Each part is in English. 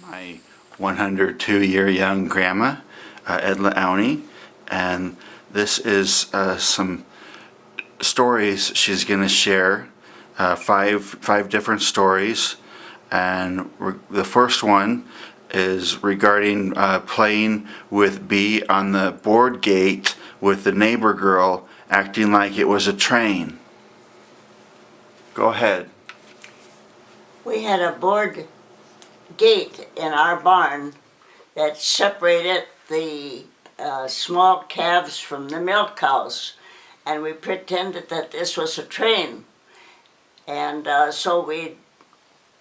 my 102-year young grandma, Edla Aune, and this is some stories she's going to share, five different stories, and the first one is regarding playing with B on the board gate with the neighbor girl acting like it was a train. Go ahead. We had a board gate in our barn that separated the small calves from the milk cows, and we pretended that this was a train. And so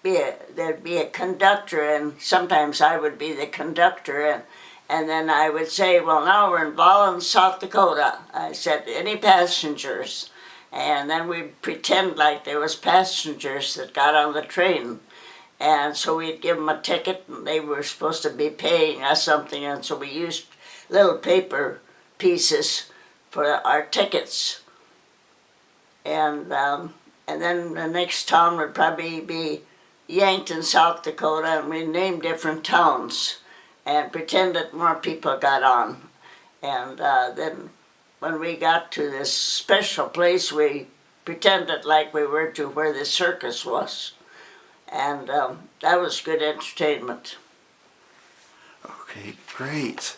there'd be a conductor, and sometimes I would be the conductor, and then I would say, well, now we're in Ballin, South Dakota. I said, any passengers? And then we'd pretend like there was passengers that got on the train. And so we'd give them a ticket, and they were supposed to be paying us something, and so we used little paper pieces for our tickets. And then the next town would probably be Yankton, South Dakota, and we named different towns and pretend that more people got on. And then when we got to this special place, we pretended like we were to where the circus was. And that was good entertainment. Okay, great.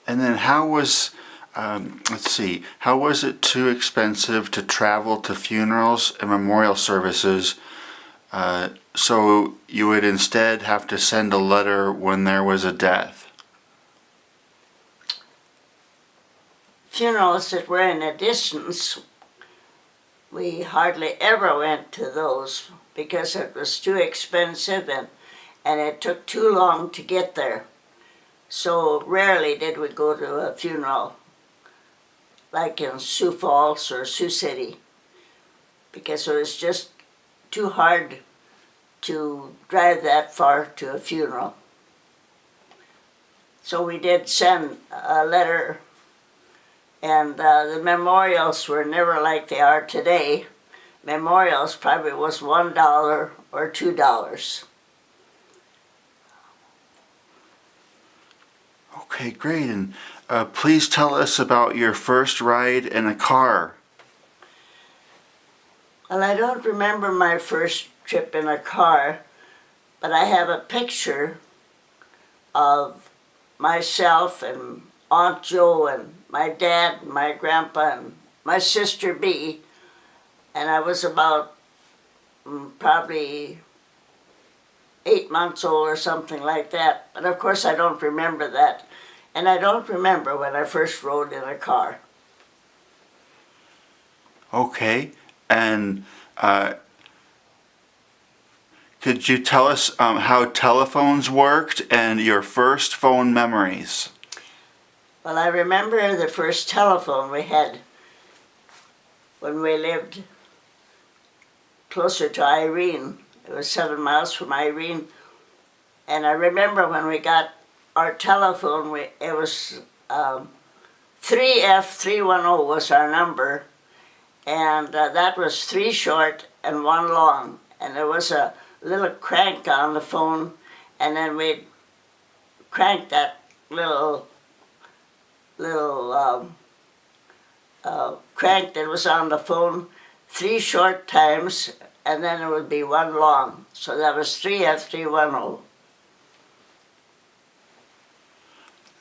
And then how was, how was it too expensive to travel to funerals and memorial services, so you would instead have to send a letter when there was a death? Funerals that were in a distance, we hardly ever went to those because it was too expensive and it took too long to get there. So rarely did we go to a funeral like in Sioux Falls or Sioux City because it was just too hard to drive that far to a funeral. So we did send a letter, and the memorials were never like they are today. Memorials probably was $1 or $2. Okay, great. And please tell us about your first ride in a car. Well, I don't remember my first trip in a car, but I have a picture of myself and Aunt Jo and my dad and my grandpa and my sister Bee, and I was about probably 8 months old or something like that. But of course I don't remember that. And I don't remember when I first rode in a car. Okay, and could you tell us how telephones worked and your first phone memories? Well, I remember the first telephone we had when we lived closer to Irene. It was 7 miles from Irene. And I remember when we got our telephone, it was 3F310 was our number. And that was 3 short and 1 long. And there was a little crank on the phone, and then we'd crank that little crank that was on the phone 3 short times, and then it would be 1 long. So that was 3F310.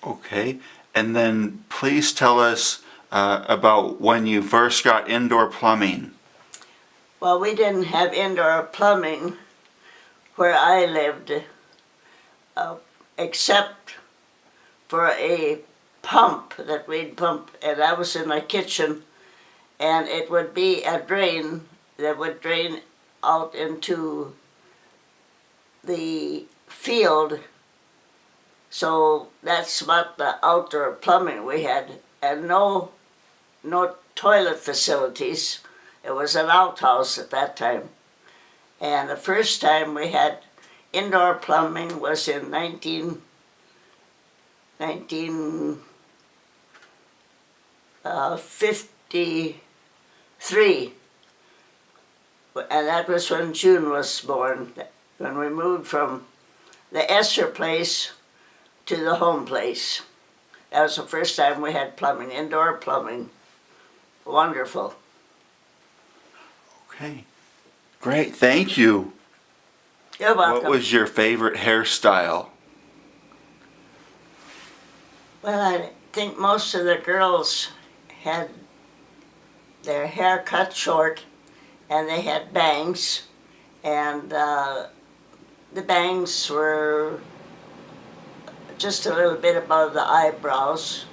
Okay, and then please tell us about when you first got indoor plumbing. Well, we didn't have indoor plumbing where I lived, except for a pump that we'd pump, and that was in my kitchen, and it would be a drain that would drain out into the field. So that's about the outdoor plumbing we had, and no toilet facilities. It was an outhouse at that time. And the first time we had indoor plumbing was in 1953. And that was when June was born. When we moved from the Esser place to the home place. That was the first time we had plumbing, indoor plumbing. Wonderful. Okay. Great. Thank you. You're What welcome. was your favorite hairstyle? Well, I think most of the girls had their hair cut short and they had bangs, and the bangs were just a little bit above the eyebrows,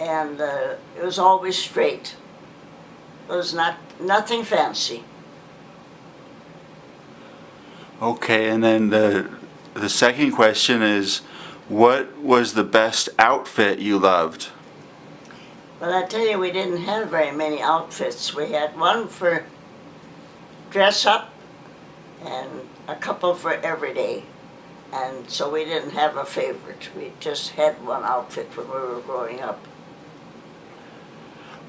and it was always straight. It was nothing fancy. Okay, and then the second question is, what was the best outfit you loved? Well, I tell you, we didn't have very many outfits. We had one for dress up and a couple for everyday. And so we didn't have a favorite. We just had one outfit when we were growing up.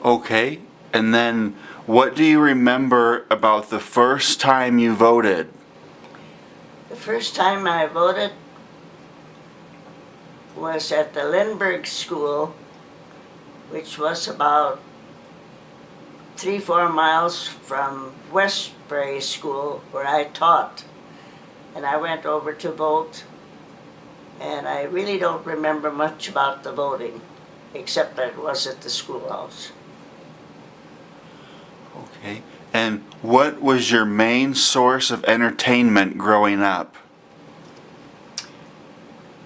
Okay, and then what do you remember about the first time you voted? The first time I voted was at the Lindbergh School, which was about 3-4 miles from Westbury School, where I taught. And I went over to vote, and I really don't remember much about the voting, except that it was at the schoolhouse. Okay, and what was your main source of entertainment growing up?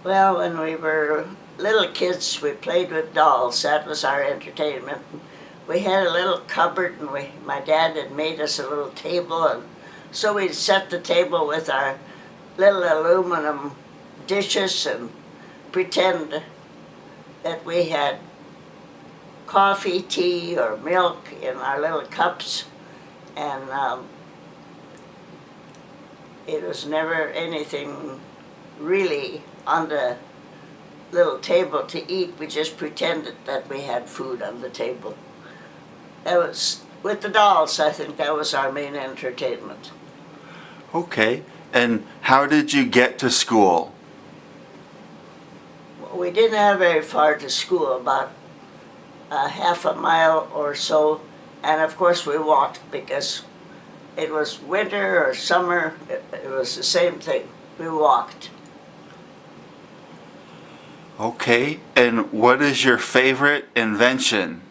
Well, when we were little kids, we played with dolls. That was our entertainment. We had a little cupboard, and my dad had made us a little table, and so we'd set the table with our little aluminum dishes and pretend that we had coffee, tea, or milk in our little cups, and it was never anything really on the little table to eat. We just pretended that we had food on the table. That was, with the dolls, I think that was our main entertainment. Okay, and how did you get to school? We didn't have very far to school, about half a mile or so, and of course we walked because it was winter or summer, it was the same thing. We walked. Okay, and what is your favorite invention?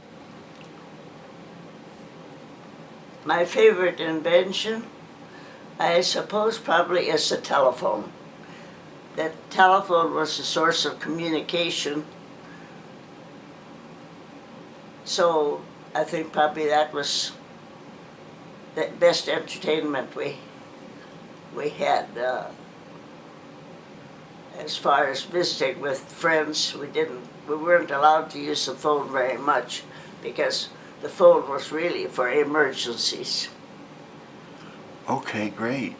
My favorite invention, I suppose, probably is the telephone. The telephone was a source of communication, so I think probably that was the best entertainment we had. As far as visiting with friends, we weren't allowed to use the phone very much because the phone was really for emergencies. Okay, great.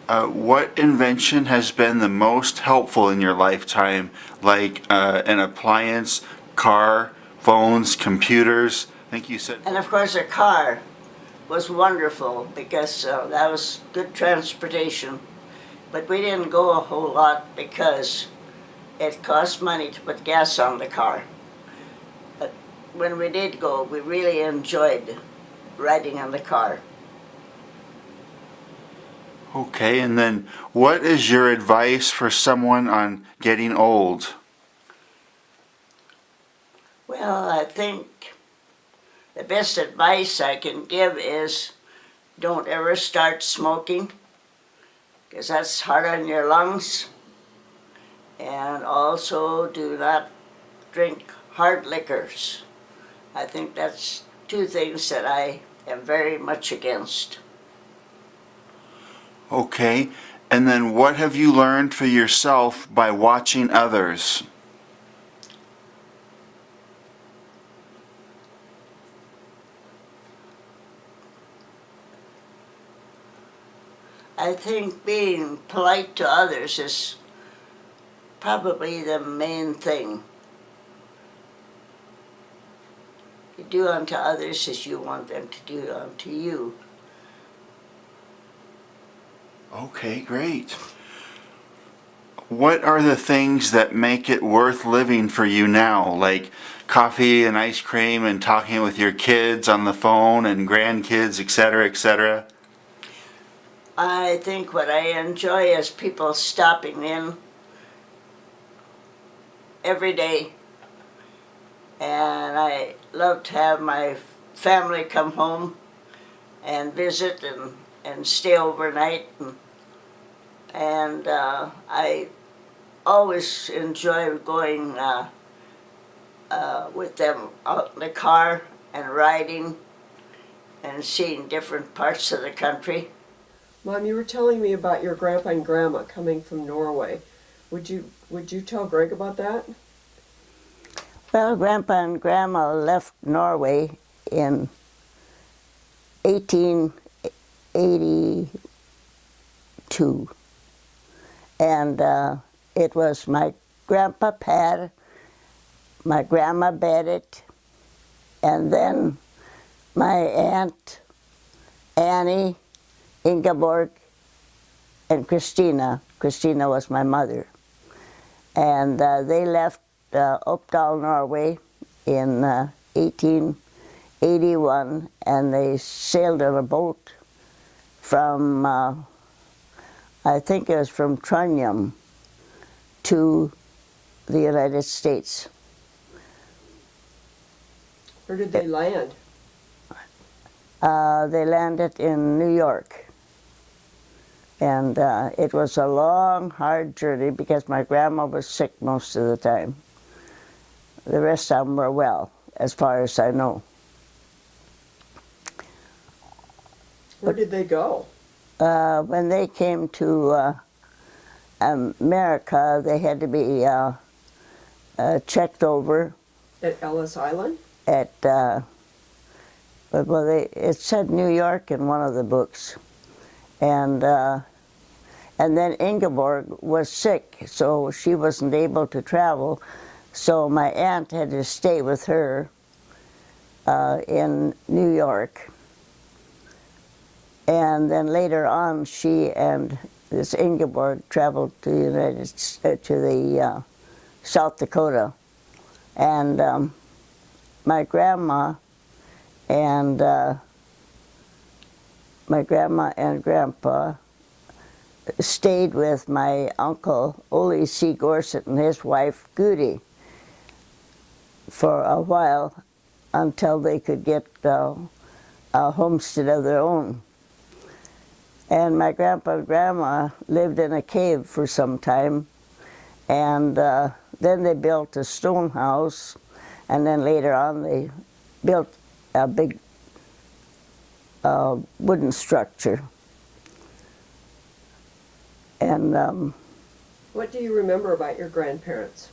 What invention has been the most helpful in your lifetime, like an appliance, car, phones, computers? I think you said. And of course, a car was wonderful because that was good transportation. But we didn't go a whole lot because it cost money to put gas on the car. But when we did go, we really enjoyed riding in the car. Okay, and then what is your advice for someone on getting old? Well, I think the best advice I can give is don't ever start smoking, because that's hard on your lungs. And also do not drink hard liquors. I think that's two things that I am very much against. Okay, and then what have you learned for yourself by watching others? I think being polite to others is probably the main thing. You do unto others as you want them to do unto you. Okay, great. What are the things that make it worth living for you now? Like coffee and ice cream and talking with your kids on the phone and grandkids, etc., etc.? I think what I enjoy is people stopping in every day, and I love to have my family come home and visit and stay overnight, and I always enjoy going with them out in the car and riding and seeing different parts of the country. Mom, you were telling me about your grandpa and grandma coming from Norway. Would you tell Greg about that? Well, Grandpa and Grandma left Norway in 1882, and it was my grandpa Pat, my grandma Berit, and then my aunt Annie, Ingeborg, and Christina. Christina was my mother. And they left Uppdal, Norway in 1881, and they sailed on a boat from, I think it was from Trondheim to the United States. Where did they land? They landed in New York. And it was a long, hard journey because my grandma was sick most of the time. The rest of them were well, as far as I know. Where did they go? When they came to America, they had to be checked over At Ellis Island? at, it said New York in one of the books. And then Ingeborg was sick, so she wasn't able to travel. So my aunt had to stay with her in New York. And then later on, she and this Ingeborg traveled to the South Dakota. And my grandma and grandpa stayed with my uncle Ole C. Gorsuch and his wife Goody for a while until they could get a homestead of their own. And my grandpa and grandma lived in a cave for some time, and then they built a stone house, and then later on they built a big wooden structure. And What do you remember about your grandparents?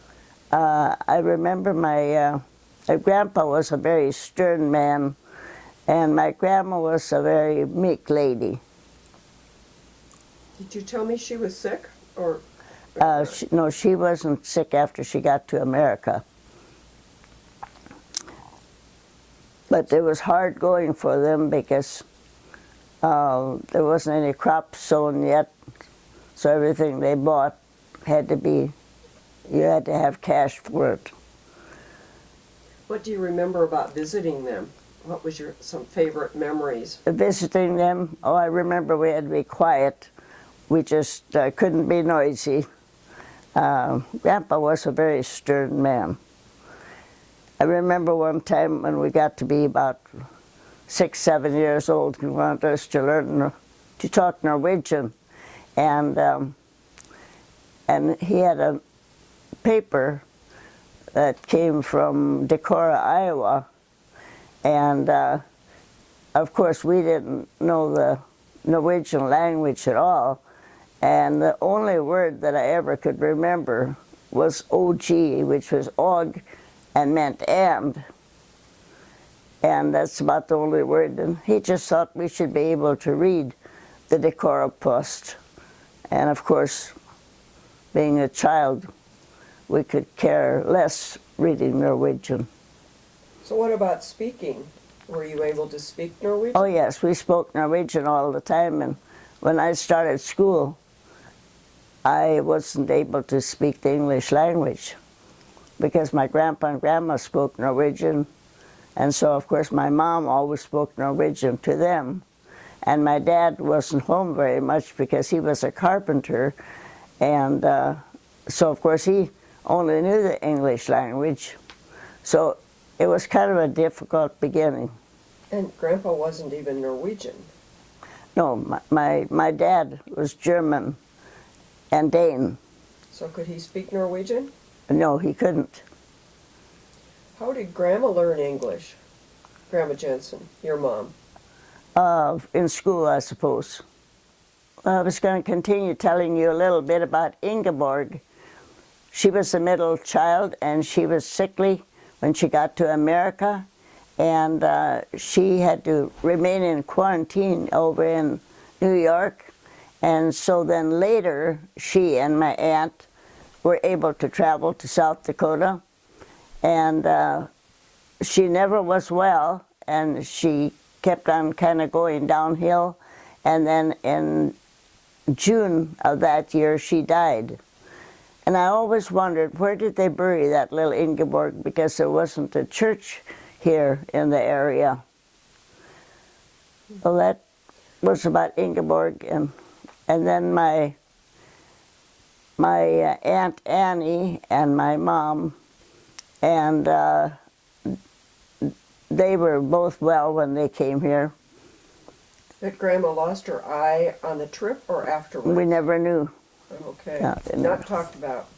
I remember my grandpa was a very stern man, and my grandma was a very meek lady. Did you tell me she was sick? Or No, she wasn't sick after she got to America. But it was hard going for them because there wasn't any crops sown yet, so everything they bought had to be, you had to have cash for it. what do you remember about visiting them? What was some favorite memories? Visiting them, oh, I remember we had to be quiet. We just couldn't be noisy. Grandpa was a very stern man. I remember one time when we got to be about 6, 7 years old, he wanted us to learn to talk Norwegian, and he had a paper that came from Decorah, Iowa, and of course we didn't know the Norwegian language at all, and the only word that I ever could remember was OG, which was og and meant and that's about the only word. And he just thought we should be able to read the Decorah Post, and of course, being a child, we could care less reading Norwegian. So what about speaking? Were you able to speak Norwegian? Oh yes, we spoke Norwegian all the time, and when I started school, I wasn't able to speak the English language because my grandpa and grandma spoke Norwegian, and so of course my mom always spoke Norwegian to them. And my dad wasn't home very much because he was a carpenter, and so of course he only knew the English language. So it was kind of a difficult beginning. And Grandpa wasn't even Norwegian. No, my dad was German and Dane. So could he speak Norwegian? No, he couldn't. How did Grandma learn English? Grandma Jensen, your mom. In school, I suppose. I was going to continue telling you a little bit about Ingeborg. She was the middle child, and she was sickly when she got to America, and she had to remain in quarantine over in New York. And so then later, she and my aunt were able to travel to South Dakota, and she never was well, and she kept on kind of going downhill, and then in June of that year she died. And I always wondered, where did they bury that little Ingeborg, because there wasn't a church here in the area. Well, that was about Ingeborg, and then my Aunt Annie and my mom, and they were both well when they came here. That Grandma lost her eye on the trip or afterwards? We never knew. Okay, Yeah, not talked about.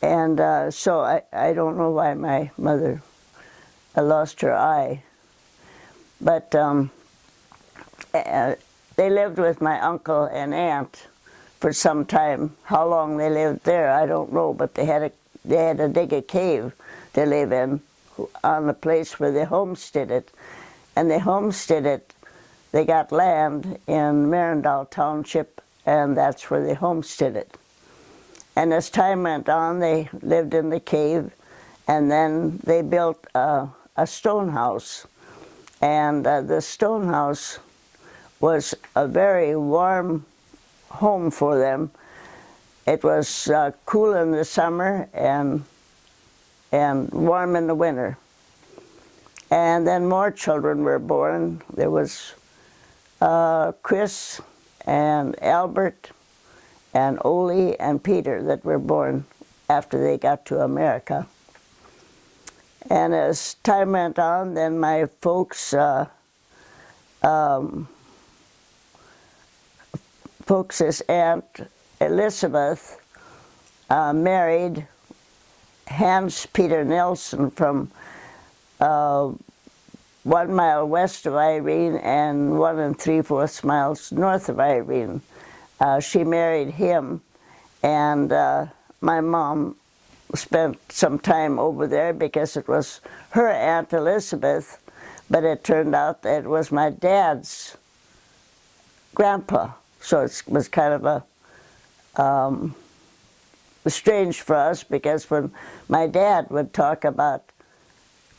And so I don't know why my mother lost her eye. But they lived with my uncle and aunt for some time. How long they lived there, I don't know, but they had to dig a cave to live in on the place where they homesteaded. And they homesteaded, they got land in Marindal Township, and that's where they homesteaded. And as time went on, they lived in the cave, and then they built a stone house. And the stone house was a very warm home for them. It was cool in the summer and warm in the winter. And then more children were born. There was Chris and Albert and Ole and Peter that were born after they got to America. And as time went on, then my folks' Aunt Elizabeth married Hans Peter Nelson from 1 mile west of Irene and 1 3/4 miles north of Irene. She married him, and my mom spent some time over there because it was her Aunt Elizabeth, but it turned out that it was my dad's grandpa. So it was kind of strange for us, because when my dad would talk about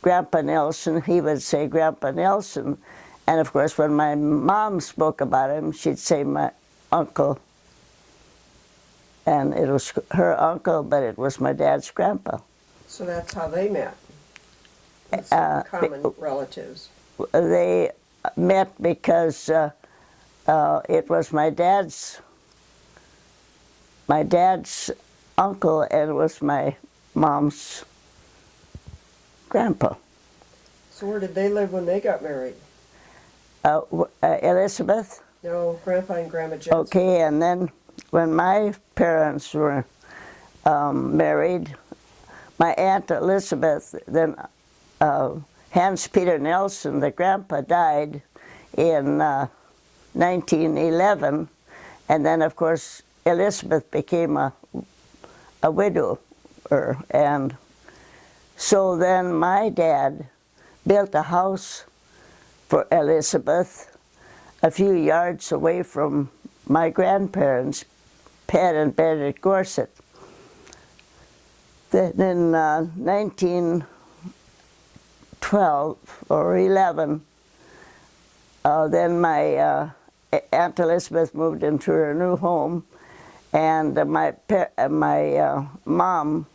Grandpa Nelson, he would say Grandpa Nelson, and of course when my mom spoke about him, she'd say my uncle. And it was her uncle, but it was my dad's grandpa. So that's how they met, with some common relatives. They met because it was my dad's uncle, and it was my mom's grandpa. So where did they live when they got married? Elizabeth? No, Grandpa and Grandma Jensen. Okay, and then when my parents were married, my Aunt Elizabeth, then Hans Peter Nelson, the grandpa, died in 1911, and then of course Elizabeth became a widower, and so then my dad built a house for Elizabeth a few yards away from my grandparents, Pat and Benedict Gorsuch. Then in 1912 or 11, then my Aunt Elizabeth moved into her new home, And my mom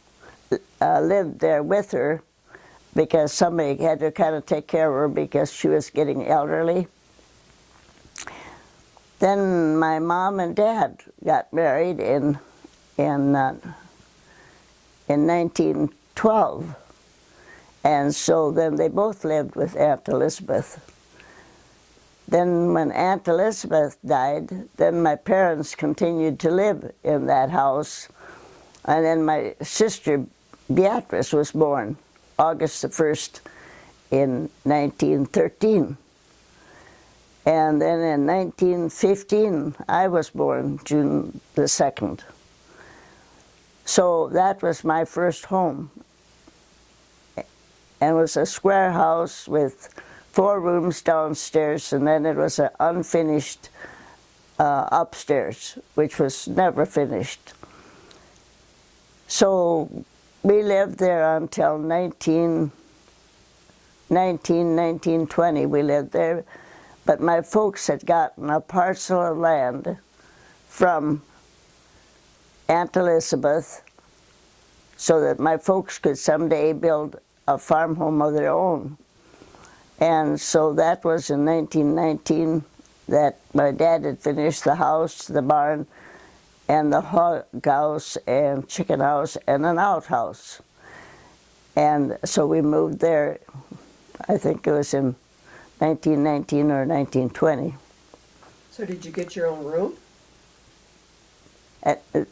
lived there with her because somebody had to kind of take care of her because she was getting elderly. Then my mom and dad got married in 1912, and so then they both lived with Aunt Elizabeth. Then when Aunt Elizabeth died, then my parents continued to live in that house, and then my sister Beatrice was born August the 1st in 1913. And then in 1915, I was born June the 2nd. So that was my first home. And it was a square house with 4 rooms downstairs, and then it was an unfinished upstairs, which was never finished. So we lived there until 1920, we lived there. But my folks had gotten a parcel of land from Aunt Elizabeth so that my folks could someday build a farm home of their own. And so that was in 1919 that my dad had finished the house, the barn, and the hog house and chicken house and an outhouse. And so we moved there, I think it was in 1919 or 1920. So did you get your own room? And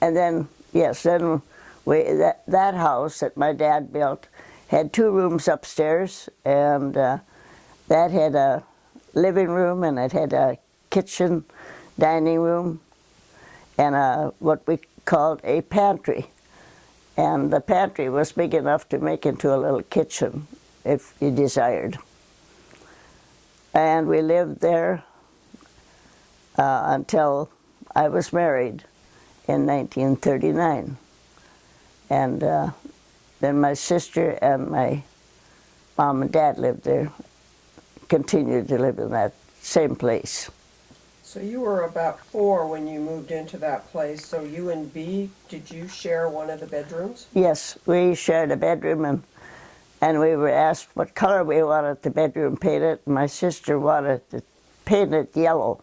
then, yes, then that house that my dad built had 2 rooms upstairs, and that had a living room, and it had a kitchen, dining room, and what we called a pantry. And the pantry was big enough to make into a little kitchen if you desired. And we lived there until I was married in 1939. And then my sister and my mom and dad lived there, continued to live in that same place. So you were about 4 when you moved into that place. So you and Bea, did you share one of the bedrooms? Yes, we shared a bedroom, and we were asked what color we wanted the bedroom painted. My sister wanted it painted yellow,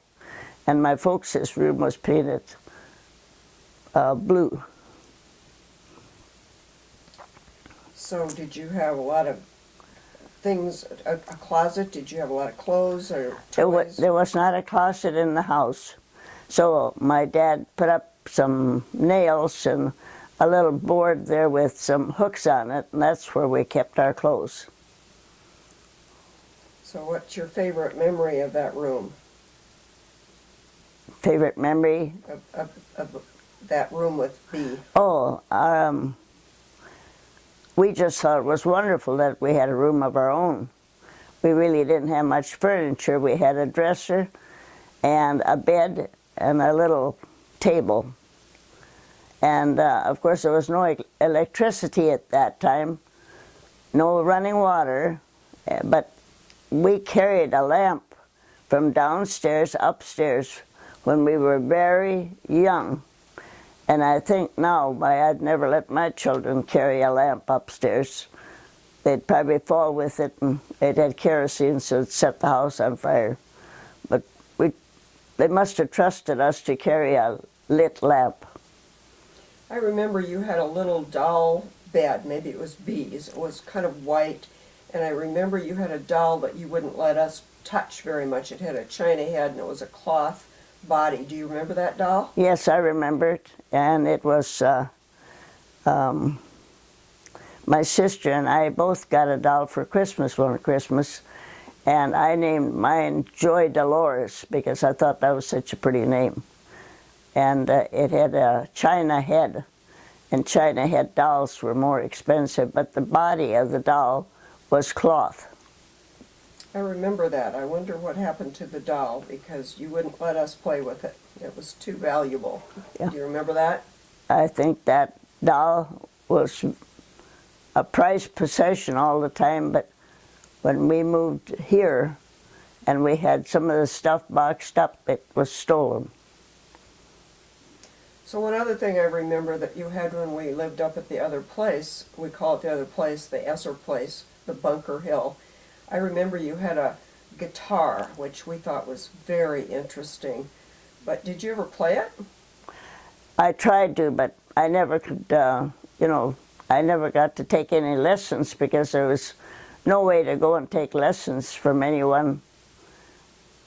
and my folks' room was painted blue. So did you have a lot of things, a closet? Did you have a lot of clothes or toys? There was not a closet in the house. So my dad put up some nails and a little board there with some hooks on it, and that's where we kept our clothes. So what's your favorite memory of that room? Favorite memory? Of that room with Bea? Oh, we just thought it was wonderful that we had a room of our own. We really didn't have much furniture. We had a dresser and a bed and a little table. And of course there was no electricity at that time, no running water, but we carried a lamp from downstairs upstairs when we were very young. And I think now, I'd never let my children carry a lamp upstairs. They'd probably fall with it, and it had kerosene, so it'd set the house on fire. But they must have trusted us to carry a lit lamp. I remember you had a little doll bed, maybe it was Bea's. It was kind of white, and I remember you had a doll that you wouldn't let us touch very much. It had a china head, and it was a cloth body. Do you remember that doll? Yes, I remember it, and it was my sister and I both got a doll for Christmas one Christmas, and I named mine Joy Dolores because I thought that was such a pretty name. And it had a china head, and china head dolls were more expensive, but the body of the doll was cloth. I remember that. I wonder what happened to the doll because you wouldn't let us play with it. It was too valuable. Yeah. Do you remember that? I think that doll was a prized possession all the time, but when we moved here and we had some of the stuff boxed up, it was stolen. So one other thing I remember that you had when we lived up at the other place, we call it the other place, the Esser place, the Bunker Hill. I remember you had a guitar, which we thought was very interesting. But did you ever play it? I tried to, but I never could, I never got to take any lessons because there was no way to go and take lessons from anyone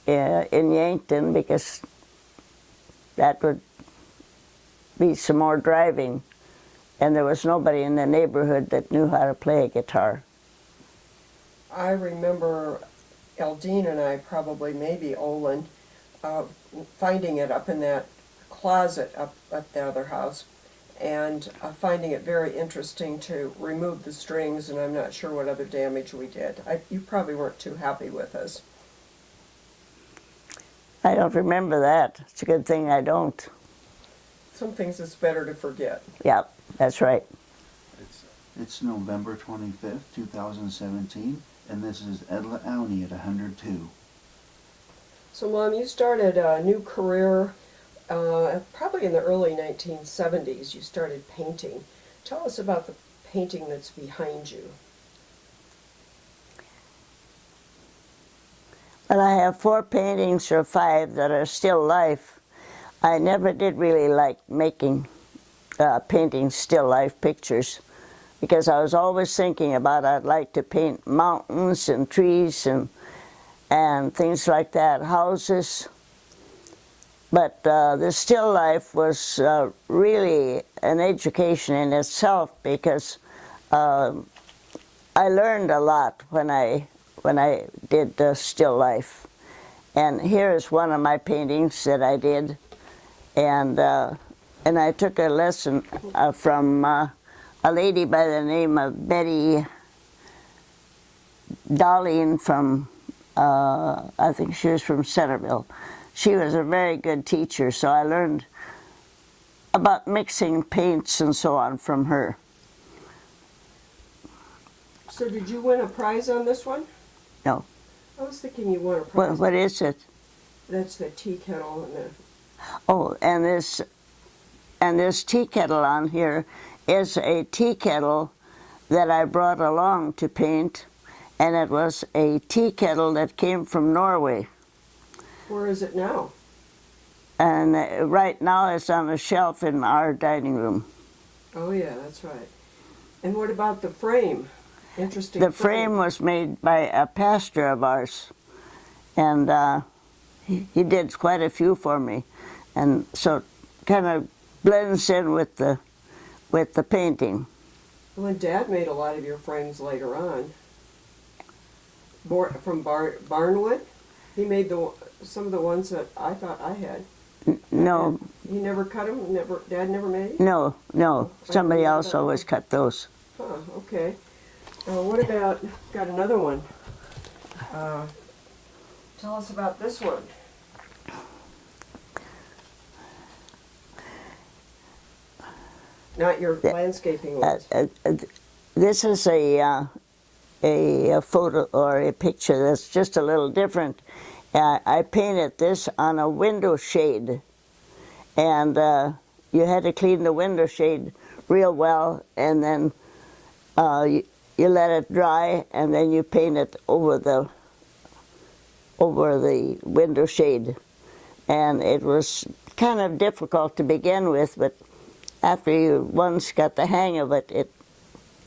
in Yankton, because that would be some more driving, and there was nobody in the neighborhood that knew how to play a guitar. I remember Eldine and I, probably maybe Olin, finding it up in that closet up at the other house, and finding it very interesting to remove the strings, and I'm not sure what other damage we did. You probably weren't too happy with us. I don't remember that. It's a good thing I don't. Some things it's better to forget. Yeah, that's right. It's November 25th, 2017, and this is Edla Aune at 102. So Mom, you started a new career probably in the early 1970s. You started painting. Tell us about the painting that's behind you. Well, I have 4 paintings or 5 that are still life. I never did really like making painting still life pictures, because I was always thinking about I'd like to paint mountains and trees and things like that, houses. But the still life was really an education in itself, because I learned a lot when I did still life. And here is one of my paintings that I did, and I took a lesson from a lady by the name of Betty Darlene from, I think she was from Centerville. She was a very good teacher, so I learned about mixing paints and so on from her. So did you win a prize on this one? No. I was thinking you won a prize. What is it? That's the tea kettle and the... Oh, and this tea kettle on here is a tea kettle that I brought along to paint, and it was a tea kettle that came from Norway. Where is it now? And right now it's on a shelf in our dining room. Oh yeah, that's right. And what about the frame? Interesting. The frame was made by a pastor of ours, and he did quite a few for me, and so it kind of blends in with the painting. Well, and Dad made a lot of your frames later on. From Barnwood? He made some of the ones that I thought I had. No. He never cut them? Dad never made? No. Somebody else always cut those. Huh, okay. What about, got another one. Tell us about this one. Not your landscaping ones. This is a photo or a picture that's just a little different. I painted this on a window shade, and you had to clean the window shade real well, and then you let it dry, and then you paint it over the window shade. And it was kind of difficult to begin with, but after you once got the hang of it,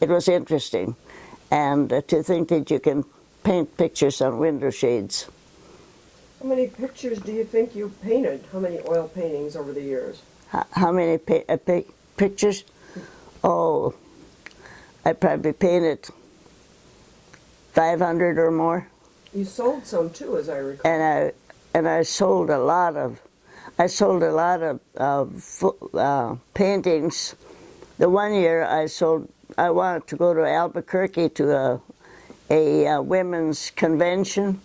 it was interesting. And to think that you can paint pictures on window shades. How many pictures do you think you painted? How many oil paintings over the years? How many pictures? Oh, I probably painted 500 or more. You sold some too, as I recall. And I sold a lot of paintings. The one year I wanted to go to Albuquerque to a women's convention,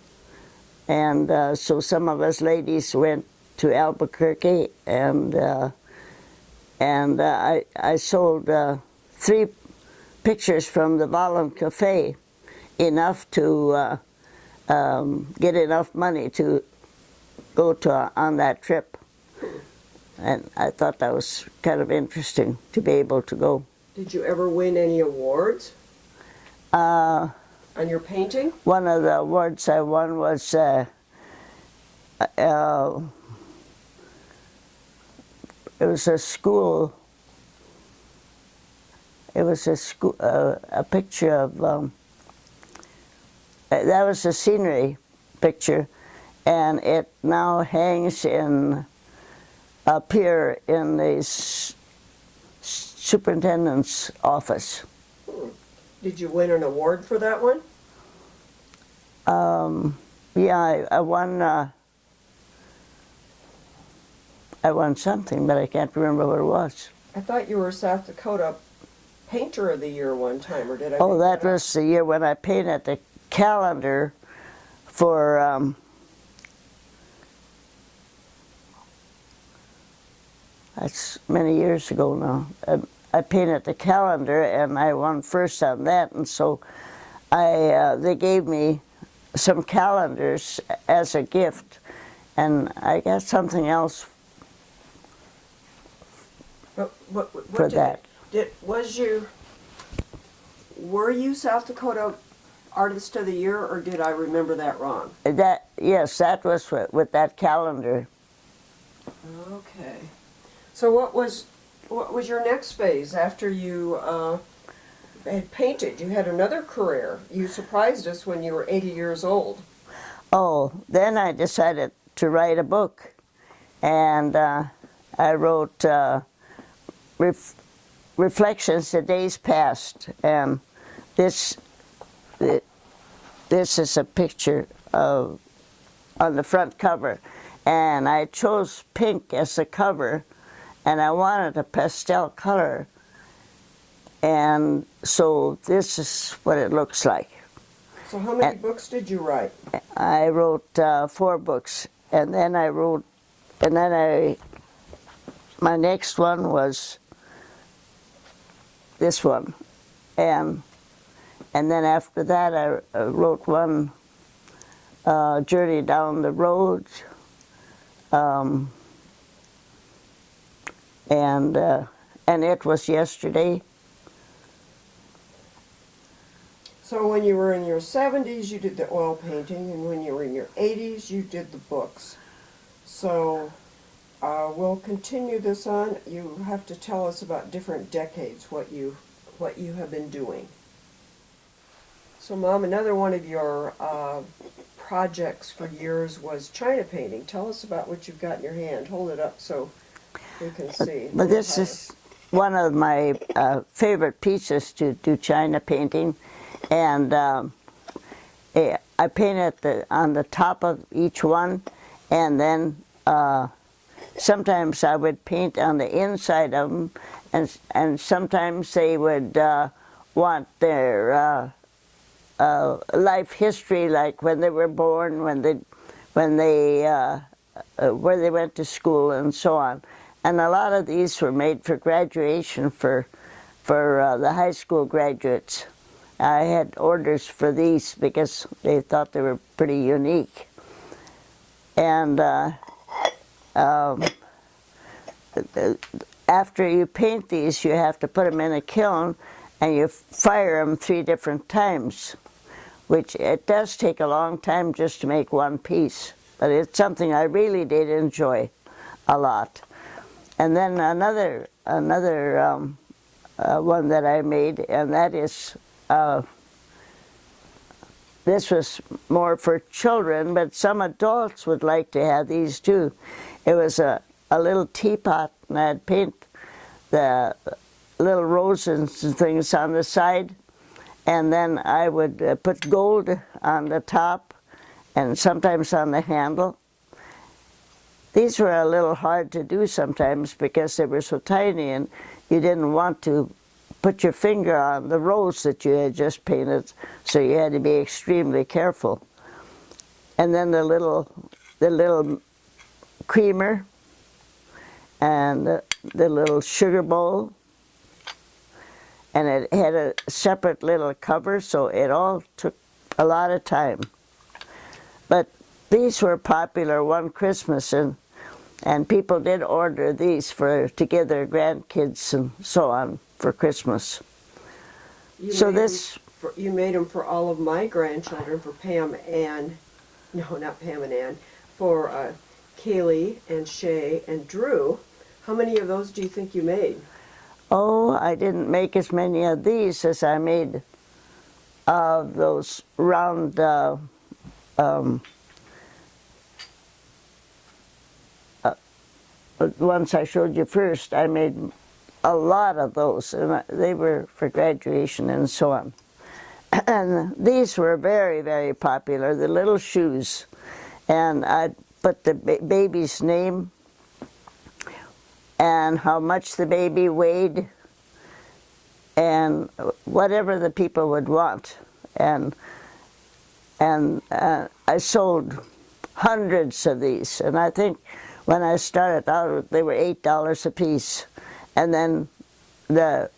and so some of us ladies went to Albuquerque, and I sold 3 pictures from the Volum Cafe, enough to get enough money to go on that trip. and I thought that was kind of interesting to be able to go. Did you ever win any awards Uh, on your painting? One of the awards I won was it was a school. It was a school, a picture of. That was a scenery picture, and it now hangs in up here in the superintendent's office. Did you win an award for that one? Yeah, I won. I won something, but I can't remember what it was. I thought you were South Dakota Painter of the Year one time, or did I? Oh, make that was the year when I painted the calendar for that's many years ago now. I painted the calendar and I won first on that, and so they gave me some calendars as a gift, and I got something else What for that. Were you South Dakota Artist of the Year, or did I remember that wrong? Yes, that was with that calendar. Okay. So what was your next phase after you had painted? You had another career. You surprised us when you were 80 years old. Oh, then I decided to write a book, and I wrote Reflections of Days Past, and this is a picture of on the front cover, and I chose pink as the cover, and I wanted a pastel color, and so this is what it looks like. So how many books did you write? I wrote 4 books, and then my next one was this one, and then after that I wrote one, Journey Down the Road, and It Was Yesterday. So when you were in your 70s, you did the oil painting, and when you were in your 80s, you did the books. So we'll continue this on. You have to tell us about different decades, what you have been doing. So, Mom, another one of your projects for years was China painting. Tell us about what you've got in your hand. Hold it up so we can see. But this is one of my favorite pieces to do China painting, and I painted on the top of each one, and then sometimes I would paint on the inside of them, and sometimes they would want their life history, like when they were born, where they went to school, and so on. And a lot of these were made for graduation for the high school graduates. I had orders for these because they thought they were pretty unique. And after you paint these, you have to put them in a kiln, and you fire them 3 different times, which it does take a long time just to make one piece, but it's something I really did enjoy a lot. And then another one that I made, and that is, this was more for children, but some adults would like to have these too. It was a little teapot, and I'd paint the little roses and things on the side, and then I would put gold on the top and sometimes on the handle. These were a little hard to do sometimes because they were so tiny, and you didn't want to put your finger on the rose that you had just painted, so you had to be extremely careful. And then the little creamer, and the little sugar bowl, and it had a separate little cover, so it all took a lot of time. But these were popular one Christmas, and And people did order these to give their grandkids and so on for Christmas. You So made 'em this, you made them for all of my grandchildren, for Pam and, no, not Pam and Ann, for Kaylee and Shay and Drew. How many of those do you think you made? oh, I didn't make as many of these as I made of those round ones I showed you first. I made a lot of those, and they were for graduation and so on. And these were very, very popular, the little shoes. And I'd put the baby's name and how much the baby weighed and whatever the people would want. And I sold hundreds of these. And I think when I started out, they were $8 a piece. And then the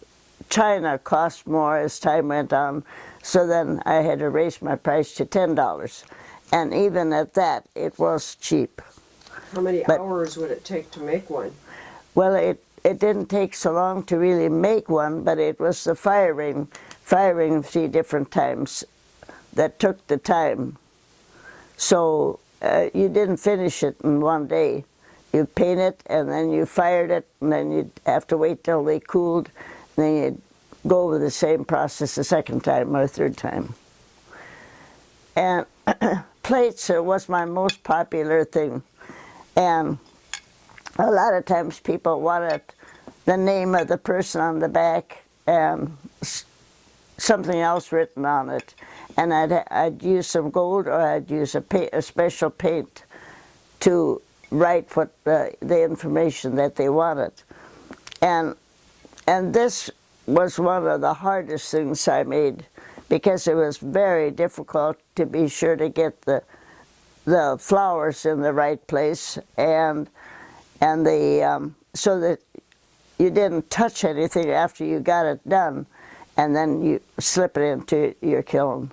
china cost more as time went on, so then I had to raise my price to $10. And even at that, it was cheap. How many hours would it take to make one? Well, it didn't take so long to really make one, but it was the firing 3 different times that took the time. So you didn't finish it in one day. You paint it, and then you fired it, and then you'd have to wait till they cooled, and then you'd go over the same process a second time or a third time. And plates was my most popular thing. And a lot of times people wanted the name of the person on the back and something else written on it. And I'd use some gold, or I'd use a special paint to write what the information that they wanted. And this was one of the hardest things I made, because it was very difficult to be sure to get the flowers in the right place, and so that you didn't touch anything after you got it done, and then you slip it into your kiln.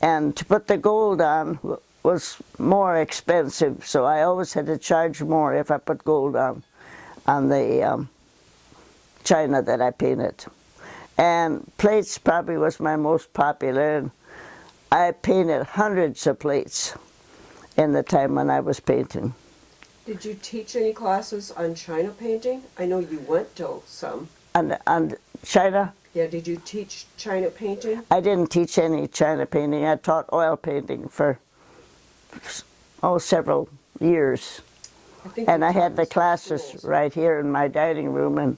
And to put the gold on was more expensive, so I always had to charge more if I put gold on the china that I painted. And plates probably was my most popular, and I painted hundreds of plates in the time when I was painting. Did you teach any classes on china painting? I know you went to some. On china? Yeah, did you teach china painting? I didn't teach any china painting. I taught oil painting for several years. And I had the classes right here in my dining room,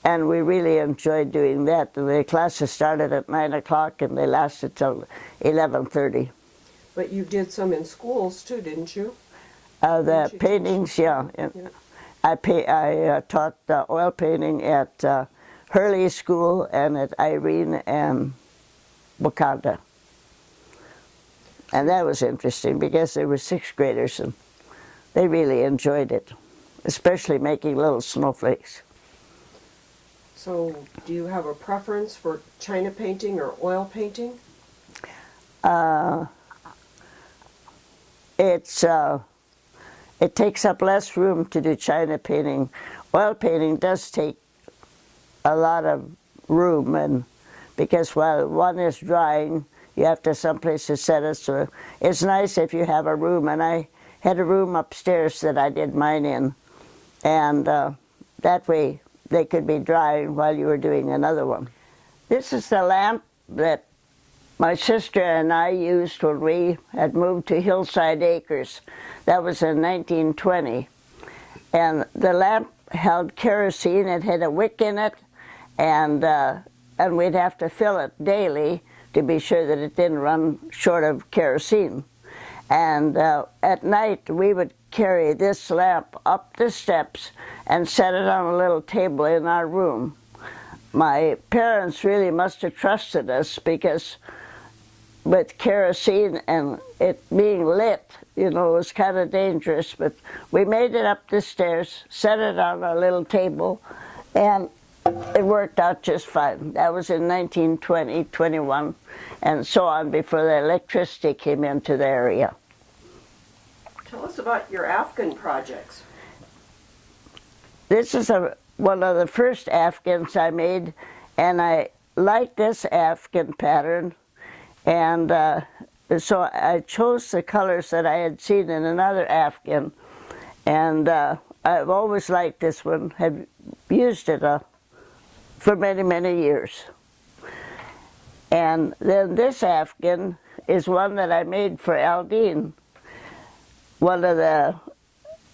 and we really enjoyed doing that. The classes started at 9 o'clock and they lasted till 11:30. But you did some in schools too, didn't you? The paintings, yeah. I taught oil painting at Hurley School and at Irene and Wakanda. And that was interesting because they were 6th graders and they really enjoyed it, especially making little snowflakes. So do you have a preference for china painting or oil painting? It takes up less room to do china painting. Oil painting does take a lot of room, and because while one is drying, you have to someplace to set it. So it's nice if you have a room, and I had a room upstairs that I did mine in, and that way they could be drying while you were doing another one. This is the lamp that my sister and I used when we had moved to Hillside Acres. That was in 1920. And the lamp held kerosene. It had a wick in it, and we'd have to fill it daily to be sure that it didn't run short of kerosene. And at night, we would carry this lamp up the steps and set it on a little table in our room. My parents really must have trusted us, because with kerosene and it being lit, you know, it was kind of dangerous. But we made it up the stairs, set it on a little table, and it worked out just fine. That was in 1920, 21, and so on, before the electricity came into the area. Tell us about your Afghan projects. this is one of the first Afghans I made, and I like this Afghan pattern, and so I chose the colors that I had seen in another Afghan, and I've always liked this one, have used it for many, many years. And then this Afghan is one that I made for Aldine, one of the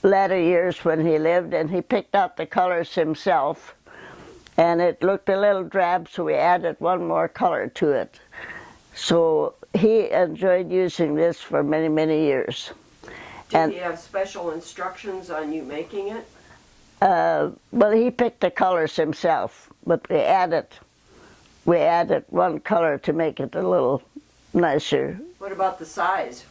latter years when he lived, and he picked out the colors himself, and it looked a little drab, so we added one more color to it. So he enjoyed using this for many, many years. Did he have special instructions on you making it? Well, he picked the colors himself, but we added one color to make it a little nicer. What about the size?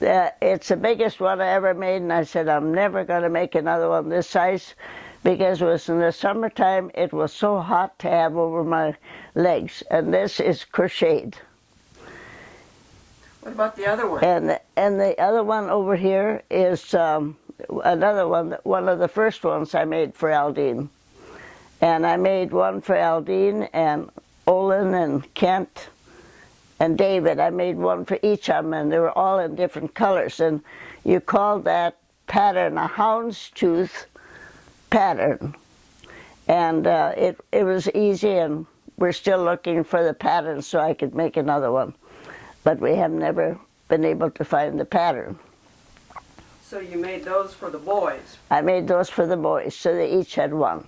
It's the biggest one I ever made, and I said I'm never going to make another one this size, because it was in the summertime. It was so hot to have over my legs, and this is crocheted. What about the other one? And the other one over here is another one of the first ones I made for Aldine. And I made one for Aldine and Olin and Kent and David. I made one for each of them, and they were all in different colors. And you called that pattern a houndstooth pattern. And it was easy, and we're still looking for the pattern so I could make another one. But we have never been able to find the pattern. So you made those for the boys. I made those for the boys, so they each had one.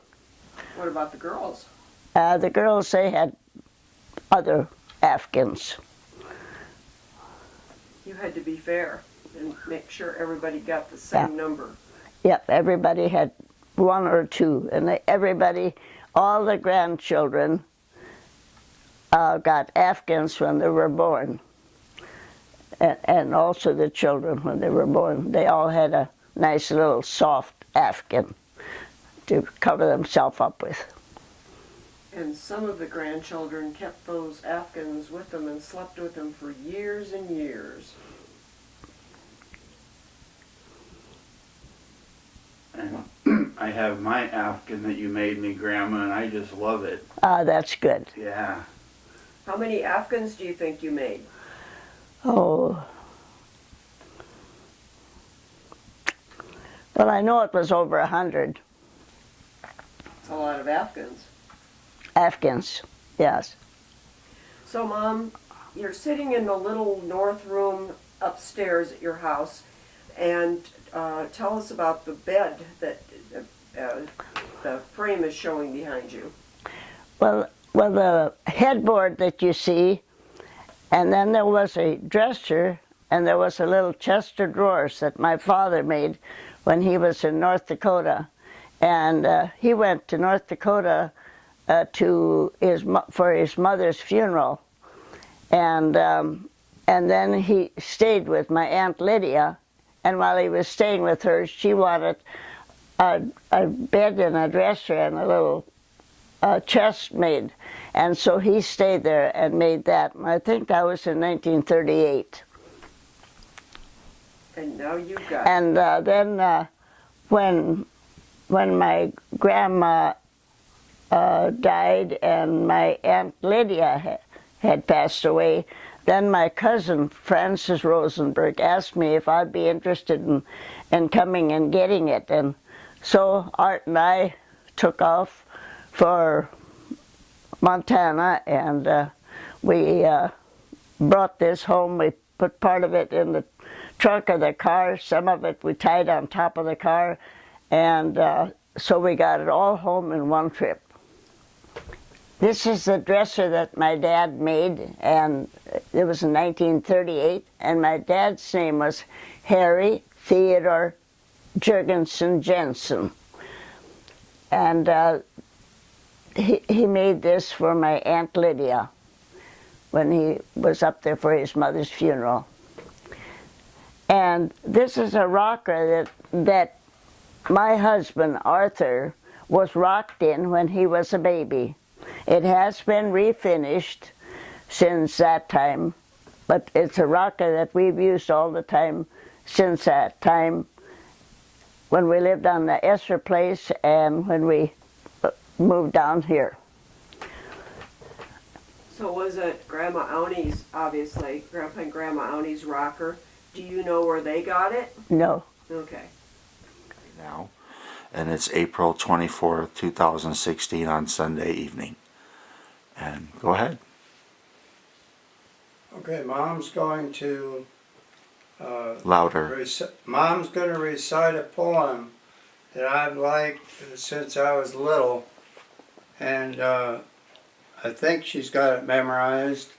What about the girls? The girls, they had other Afghans. You had to be fair and make sure everybody got the same number. Yep, everybody had one or two, and everybody, all the grandchildren got Afghans when they were born. And also the children when they were born. They all had a nice little soft Afghan to cover themselves up with. And some of the grandchildren kept those Afghans with them and slept with them for years and years. And I have my Afghan that you made me, Grandma, and I just love it. That's good. Yeah. How many Afghans do you think you made? Oh. Well, I know it was over 100 It's a lot of Afghans. Afghans, yes. So, Mom, you're sitting in the little north room upstairs at your house, and tell us about the bed that the frame is showing behind you. Well, the headboard that you see, and then there was a dresser, and there was a little chest of drawers that my father made when he was in North Dakota. And he went to North Dakota for his mother's funeral. And then he stayed with my Aunt Lydia, and while he was staying with her, she wanted a bed and a dresser and a little chest made. And so he stayed there and made that. And I think that was in 1938. And now you've got And then when my grandma died and my Aunt Lydia had passed away, then my cousin Francis Rosenberg asked me if I'd be interested in coming and getting it. And so Art and I took off for Montana, and we brought this home. We put part of it in the trunk of the car, some of it we tied on top of the car, and so we got it all home in one trip. This is the dresser that my dad made, and it was in 1938, and my dad's name was Harry Theodore Jurgensen Jensen. And he made this for my Aunt Lydia when he was up there for his mother's funeral. And this is a rocker that my husband, Arthur, was rocked in when he was a baby. It has been refinished since that time, but it's a rocker that we've used all the time since that time. when we lived on the Esser place and when we moved down here. So was it Grandma Aune's, obviously, Grandpa and Grandma Aune's rocker? Do you know where they got it? No. Okay. Now, and it's April 24th, 2016 on Sunday evening. And go ahead. Okay, Mom's going to Louder. Mom's going to recite a poem that I've liked since I was little, and I think she's got it memorized.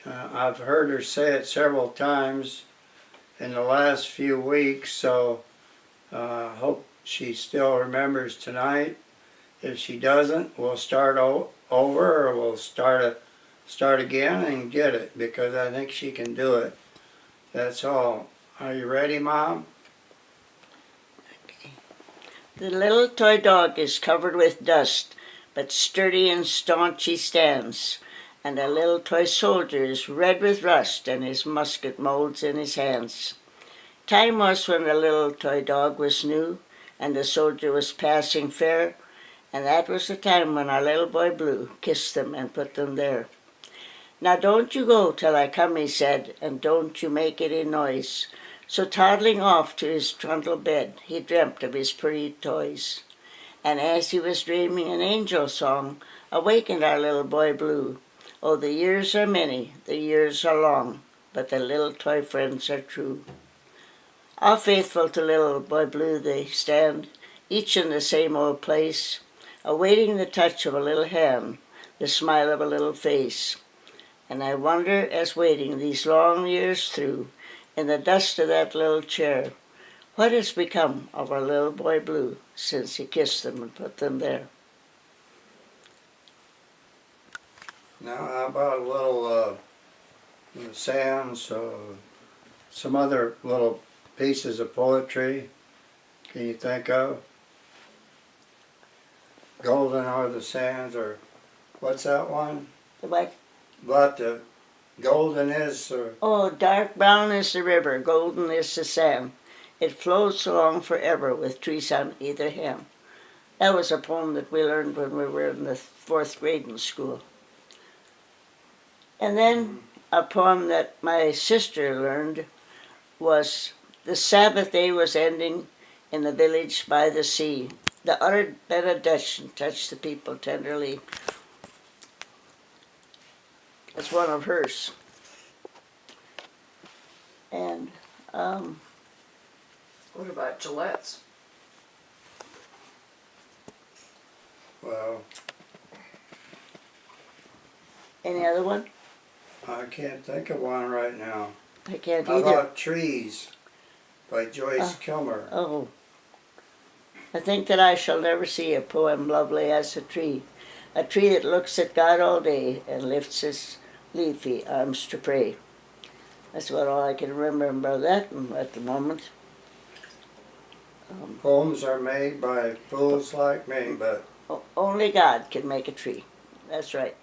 I've heard her say it several times in the last few weeks, so I hope she still remembers tonight. If she doesn't, we'll start over, or we'll start again and get it, because I think she can do it. That's all. Are you ready, Mom? The little toy dog is covered with dust, but sturdy and staunch he stands. And the little toy soldier is red with rust, and his musket molds in his hands. Time was when the little toy dog was new, and the soldier was passing fair, and that was the time when our little boy Blue kissed them and put them there. Now don't you go till I come, he said, and don't you make any noise. So toddling off to his trundle bed, he dreamt of his pretty toys. And as he was dreaming an angel song, awakened our little boy Blue. Oh, the years are many, the years are long, but the little toy friends are true. All faithful to little boy Blue they stand, each in the same old place, awaiting the touch of a little hand, the smile of a little face. And I wonder, as waiting these long years through, in the dust of that little chair, what has become of our little boy Blue since he kissed them and put them there? Now, how about a little sands, some other little pieces of poetry can you think of? Golden are the sands, or what's that one? The what? But the golden is, Oh, dark brown is the river, golden is the sand. It flows along forever with trees on either hand. That was a poem that we learned when we were in the 4th grade in school. And then a poem that my sister learned was, the Sabbath day was ending in the village by the sea. The uttered benediction touched the people tenderly. It's one of hers. And What about Gillette's? well, any other one? I can't think of one right now. I can't How either. about Trees by Joyce Kilmer? Oh, I think that I shall never see a poem lovely as a tree that looks at God all day and lifts its leafy arms to pray. That's about all I can remember about that at the moment. Poems are made by fools like me, but Only God can make a tree. That's right.